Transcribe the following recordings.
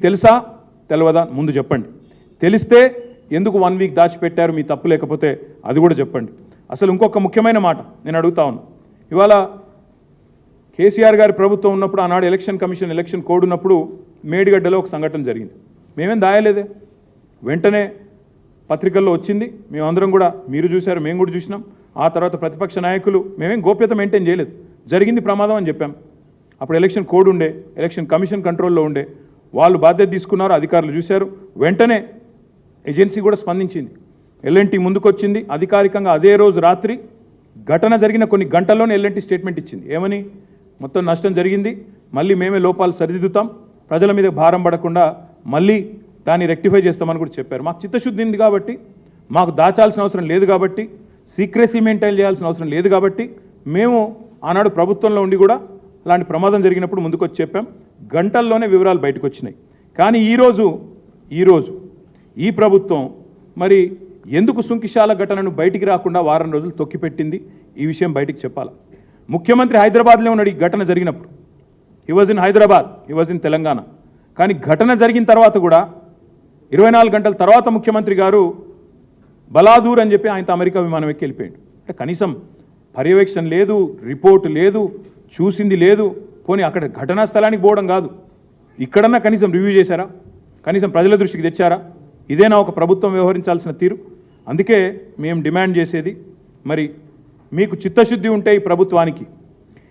తెలుసా తెలవదా ముందు చెప్పండి. తెలిస్తే ఎందుకు 1 వీక్ దాచిపెట్టారు, మీ తప్పు లేకపోతే అది కూడా చెప్పండి. అసలు ఇంకొక ముఖ్యమైన మాట నేను అడుగుతా ఉన్నాను. ఇవాళ కేసీఆర్ గారి ప్రభుత్వం ఉన్నప్పుడు ఆనాడు ఎలక్షన్ కమిషన్ ఎలక్షన్ కోడ్ ఉన్నప్పుడు మేడిగడ్డలో ఒక సంఘటన జరిగింది. మేమేం దాయలేదే, వెంటనే పత్రికల్లో వచ్చింది, మేమందరం కూడా, మీరు చూశారు, మేము కూడా చూసినాం. ఆ తర్వాత ప్రతిపక్ష నాయకులు మేమేం గోప్యత మెయింటైన్ చేయలేదు, జరిగింది ప్రమాదం అని చెప్పాం. అప్పుడు ఎలక్షన్ కోడ్ ఉండే, ఎలక్షన్ కమిషన్ కంట్రోల్లో ఉండే, వాళ్ళు బాధ్యత తీసుకున్నారు, అధికారులు చూశారు, వెంటనే ఏజెన్సీ కూడా స్పందించింది, ఎల్ఎన్టీ ముందుకొచ్చింది. అధికారికంగా అదే రోజు రాత్రి ఘటన జరిగిన కొన్ని గంటల్లోనే ఎల్ఎన్టీ స్టేట్మెంట్ ఇచ్చింది. ఏమని? మొత్తం నష్టం జరిగింది, మళ్ళీ మేమే లోపాలు సరిదిద్దుతాం, ప్రజల మీద భారం పడకుండా మళ్ళీ దాన్ని రెక్టిఫై చేస్తామని కూడా చెప్పారు. మాకు చిత్తశుద్ధి ఉంది కాబట్టి, మాకు దాచాల్సిన అవసరం లేదు కాబట్టి, సీక్రెసీ మెయింటైన్ చేయాల్సిన అవసరం లేదు కాబట్టి, మేము ఆనాడు ప్రభుత్వంలో ఉండి కూడా అలాంటి ప్రమాదం జరిగినప్పుడు ముందుకొచ్చి చెప్పాం. గంటల్లోనే వివరాలు బయటకు వచ్చినాయి. కానీ ఈరోజు ఈ ప్రభుత్వం మరి ఎందుకు సుంకిశాల ఘటనను బయటికి రాకుండా వారం రోజులు తొక్కిపెట్టింది? ఈ విషయం బయటికి చెప్పాలి. ముఖ్యమంత్రి హైదరాబాద్లో ఉన్నాడు ఈ ఘటన జరిగినప్పుడు. He was in Hyderabad, he was in Telangana. కానీ ఘటన జరిగిన తర్వాత కూడా 24 గంటల తర్వాత ముఖ్యమంత్రి గారు బలాదూర్ అని చెప్పి ఆయనతో అమెరికా విమానం ఎక్కి వెళ్ళిపోయాడు. అంటే కనీసం పర్యవేక్షణ లేదు, రిపోర్ట్ లేదు, చూసింది లేదు. పోనీ అక్కడ ఘటనా స్థలానికి పోవడం కాదు, ఇక్కడన్నా కనీసం రివ్యూ చేశారా? కనీసం ప్రజల దృష్టికి తెచ్చారా? ఇదేనా ఒక ప్రభుత్వం వ్యవహరించాల్సిన తీరు? అందుకే మేము డిమాండ్ చేసేది, మరి మీకు చిత్తశుద్ధి ఉంటే ఈ ప్రభుత్వానికి,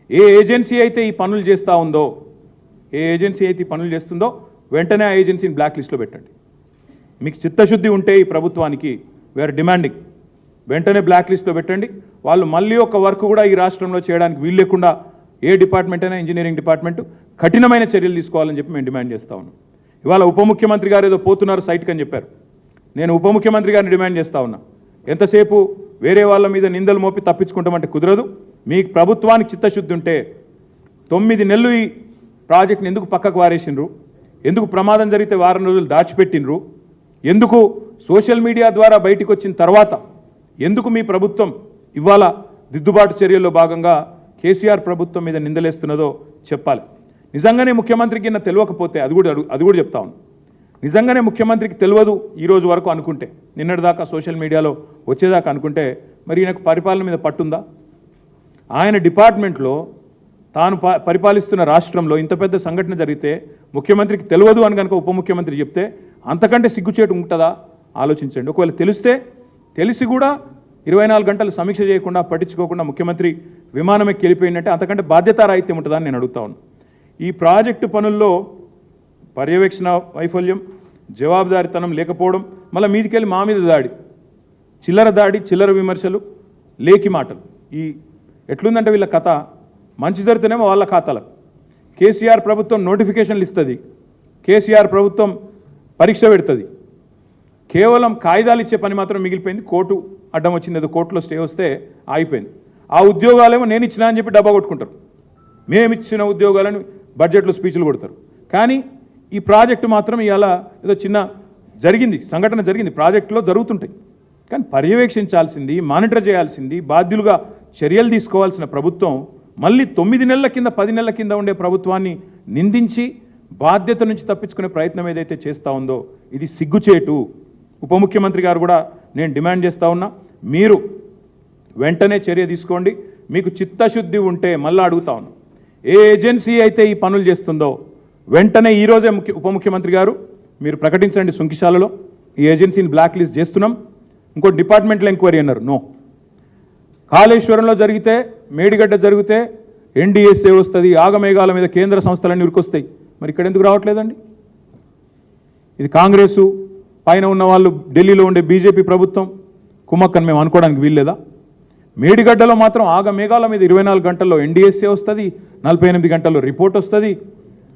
ఏ ఏజెన్సీ అయితే ఈ పనులు చేస్తూ ఉందో, ఏ ఏజెన్సీ అయితే ఈ పనులు చేస్తుందో వెంటనే ఆ ఏజెన్సీని బ్లాక్ లిస్ట్లో పెట్టండి. మీకు చిత్తశుద్ధి ఉంటే ఈ ప్రభుత్వానికి, వీఆర్ డిమాండింగ్, వెంటనే బ్లాక్ లిస్ట్లో పెట్టండి. వాళ్ళు మళ్ళీ ఒక వర్క్ కూడా ఈ రాష్ట్రంలో చేయడానికి వీలు లేకుండా ఏ డిపార్ట్మెంట్ అయినా, ఇంజనీరింగ్ డిపార్ట్మెంట్ కఠినమైన చర్యలు తీసుకోవాలని చెప్పి మేము డిమాండ్ చేస్తూ ఉన్నాం. ఇవాళ ఉప ముఖ్యమంత్రి గారు ఏదో పోతున్నారు సైట్కి అని చెప్పారు. నేను ఉప ముఖ్యమంత్రి గారిని డిమాండ్ చేస్తూ ఉన్నా, ఎంతసేపు వేరే వాళ్ళ మీద నిందలు మోపి తప్పించుకుంటామంటే కుదరదు. మీ ప్రభుత్వానికి చిత్తశుద్ధి ఉంటే 9 నెలలు ఈ ప్రాజెక్ట్ని ఎందుకు పక్కకు వారేసిండ్రు? ఎందుకు ప్రమాదం జరిగితే వారం రోజులు దాచిపెట్టినరు? ఎందుకు సోషల్ మీడియా ద్వారా బయటకు వచ్చిన తర్వాత ఎందుకు మీ ప్రభుత్వం ఇవాళ దిద్దుబాటు చర్యల్లో భాగంగా కేసీఆర్ ప్రభుత్వం మీద నిందలేస్తున్నదో చెప్పాలి. నిజంగానే ముఖ్యమంత్రికి తెలియకపోతే అది కూడా చెప్తా ఉన్నాను. నిజంగానే ముఖ్యమంత్రికి తెలియదు ఈరోజు వరకు అనుకుంటే, నిన్నటిదాకా సోషల్ మీడియాలో వచ్చేదాకా అనుకుంటే, మరి ఈయనకు పరిపాలన మీద పట్టుందా? ఆయన డిపార్ట్మెంట్లో తాను పరిపాలిస్తున్న రాష్ట్రంలో ఇంత పెద్ద సంఘటన జరిగితే ముఖ్యమంత్రికి తెలియదు అని కనుక ఉప ముఖ్యమంత్రి చెప్తే అంతకంటే సిగ్గుచేటు ఉంటుందా? ఆలోచించండి. ఒకవేళ తెలిసి కూడా 24 గంటలు సమీక్ష చేయకుండా, పట్టించుకోకుండా ముఖ్యమంత్రి విమానం ఎక్కి వెళ్ళిపోయిందంటే అంతకంటే బాధ్యతారాహిత్యం ఉంటుందా అని నేను అడుగుతా ఉన్నాను. ఈ ప్రాజెక్టు పనుల్లో పర్యవేక్షణ వైఫల్యం, జవాబుదారీతనం లేకపోవడం, మళ్ళీ మీదికెళ్ళి మా మీద దాడి, చిల్లర విమర్శలు, లేకి మాటలు. ఈ ఎట్లుందంటే వీళ్ళ కథ, మంచి జరుగుతూనేమో వాళ్ళ ఖాతాలకు. కేసీఆర్ ప్రభుత్వం నోటిఫికేషన్లు ఇస్తుంది, కేసీఆర్ ప్రభుత్వం పరీక్ష పెడుతుంది, కేవలం కాగితాలు ఇచ్చే పని మాత్రం మిగిలిపోయింది. కోర్టు అడ్డం వచ్చింది, ఏదో కోర్టులో స్టే వస్తే ఆగిపోయింది. ఆ ఉద్యోగాలేమో నేను ఇచ్చినా అని చెప్పి డబ్బా కొట్టుకుంటారు. మేము ఇచ్చిన ఉద్యోగాలను బడ్జెట్లో స్పీచ్లు కొడతారు. కానీ ఈ ప్రాజెక్టు మాత్రం ఇవాళ ఏదో చిన్న సంఘటన జరిగింది, ప్రాజెక్టులో జరుగుతుంటాయి. కానీ పర్యవేక్షించాల్సింది, మానిటర్ చేయాల్సింది, బాధ్యులుగా చర్యలు తీసుకోవాల్సిన ప్రభుత్వం మళ్ళీ 9 నెలల కింద 10 నెలల కింద ఉండే ప్రభుత్వాన్ని నిందించి బాధ్యత నుంచి తప్పించుకునే ప్రయత్నం ఏదైతే చేస్తూ ఉందో ఇది సిగ్గుచేటు. ఉప ముఖ్యమంత్రి గారు కూడా నేను డిమాండ్ చేస్తూ ఉన్నా, మీరు వెంటనే చర్య తీసుకోండి. మీకు చిత్తశుద్ధి ఉంటే మళ్ళీ అడుగుతా ఉన్నా, ఏ ఏజెన్సీ అయితే ఈ పనులు చేస్తుందో వెంటనే ఈరోజే ఉప ముఖ్యమంత్రి గారు మీరు ప్రకటించండి. సుంకిశాలలో ఈ ఏజెన్సీని బ్లాక్ లిస్ట్ చేస్తున్నాం. ఇంకో డిపార్ట్మెంట్లో ఎంక్వైరీ అన్నారు, నో. కాళేశ్వరంలో జరిగితే, మేడిగడ్డ జరిగితే ఎన్డీఎస్ఏ వస్తుంది, ఆగమేఘాల మీద కేంద్ర సంస్థలన్నీ ఉరికొస్తాయి. మరి ఇక్కడ ఎందుకు రావట్లేదండి? ఇది కాంగ్రెసు పైన ఉన్న వాళ్ళు, ఢిల్లీలో ఉండే బీజేపీ ప్రభుత్వం కుమ్మక్కని మేము అనుకోవడానికి వీల్లేదా? మేడిగడ్డలో మాత్రం ఆగమేఘాల మీద 24 గంటల్లో ఎన్డీఎస్ఏ వస్తుంది, 48 గంటల్లో రిపోర్ట్ వస్తుంది.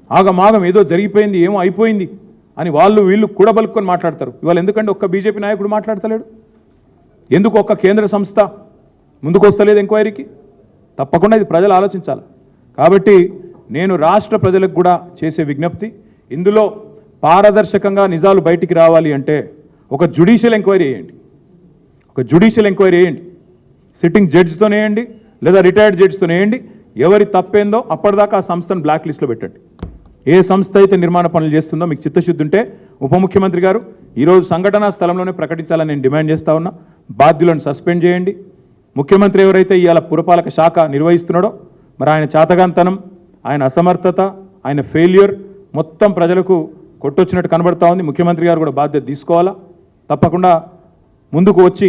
ఆగమాగం ఏదో జరిగిపోయింది, ఏమో అయిపోయింది అని వీళ్ళు కూడబలుక్కొని మాట్లాడతారు. ఇవాళ ఎందుకంటే ఒక్క బీజేపీ నాయకుడు మాట్లాడతలేడు? ఎందుకు ఒక్క కేంద్ర సంస్థ ముందుకు వస్తలేదు ఎంక్వైరీకి? తప్పకుండా ఇది ప్రజలు ఆలోచించాలి. కాబట్టి నేను రాష్ట్ర ప్రజలకు కూడా చేసే విజ్ఞప్తి, ఇందులో పారదర్శకంగా నిజాలు బయటికి రావాలి అంటే ఒక జ్యుడిషియల్ ఎంక్వైరీ వేయండి. సిట్టింగ్ జడ్జితోనే వేయండి, లేదా రిటైర్డ్ జడ్జితోనే వేయండి. ఎవరి తప్పేందో అప్పటిదాకా ఆ సంస్థను బ్లాక్ లిస్ట్లో పెట్టండి. ఏ సంస్థ అయితే నిర్మాణ పనులు చేస్తుందో మీకు చిత్తశుద్ధి ఉంటే ఉప ముఖ్యమంత్రి గారు ఈరోజు సంఘటనా స్థలంలోనే ప్రకటించాలని నేను డిమాండ్ చేస్తా ఉన్నా. బాధ్యులను సస్పెండ్ చేయండి. ముఖ్యమంత్రి ఎవరైతే ఇవాళ పురపాలక శాఖ నిర్వహిస్తున్నాడో మరి ఆయన చాతగాంతనం, ఆయన అసమర్థత, ఆయన ఫెయిల్యూర్ మొత్తం ప్రజలకు కొట్టొచ్చినట్టు కనబడతా ఉంది. ముఖ్యమంత్రి గారు కూడా బాధ్యత తీసుకోవాలా. తప్పకుండా ముందుకు వచ్చి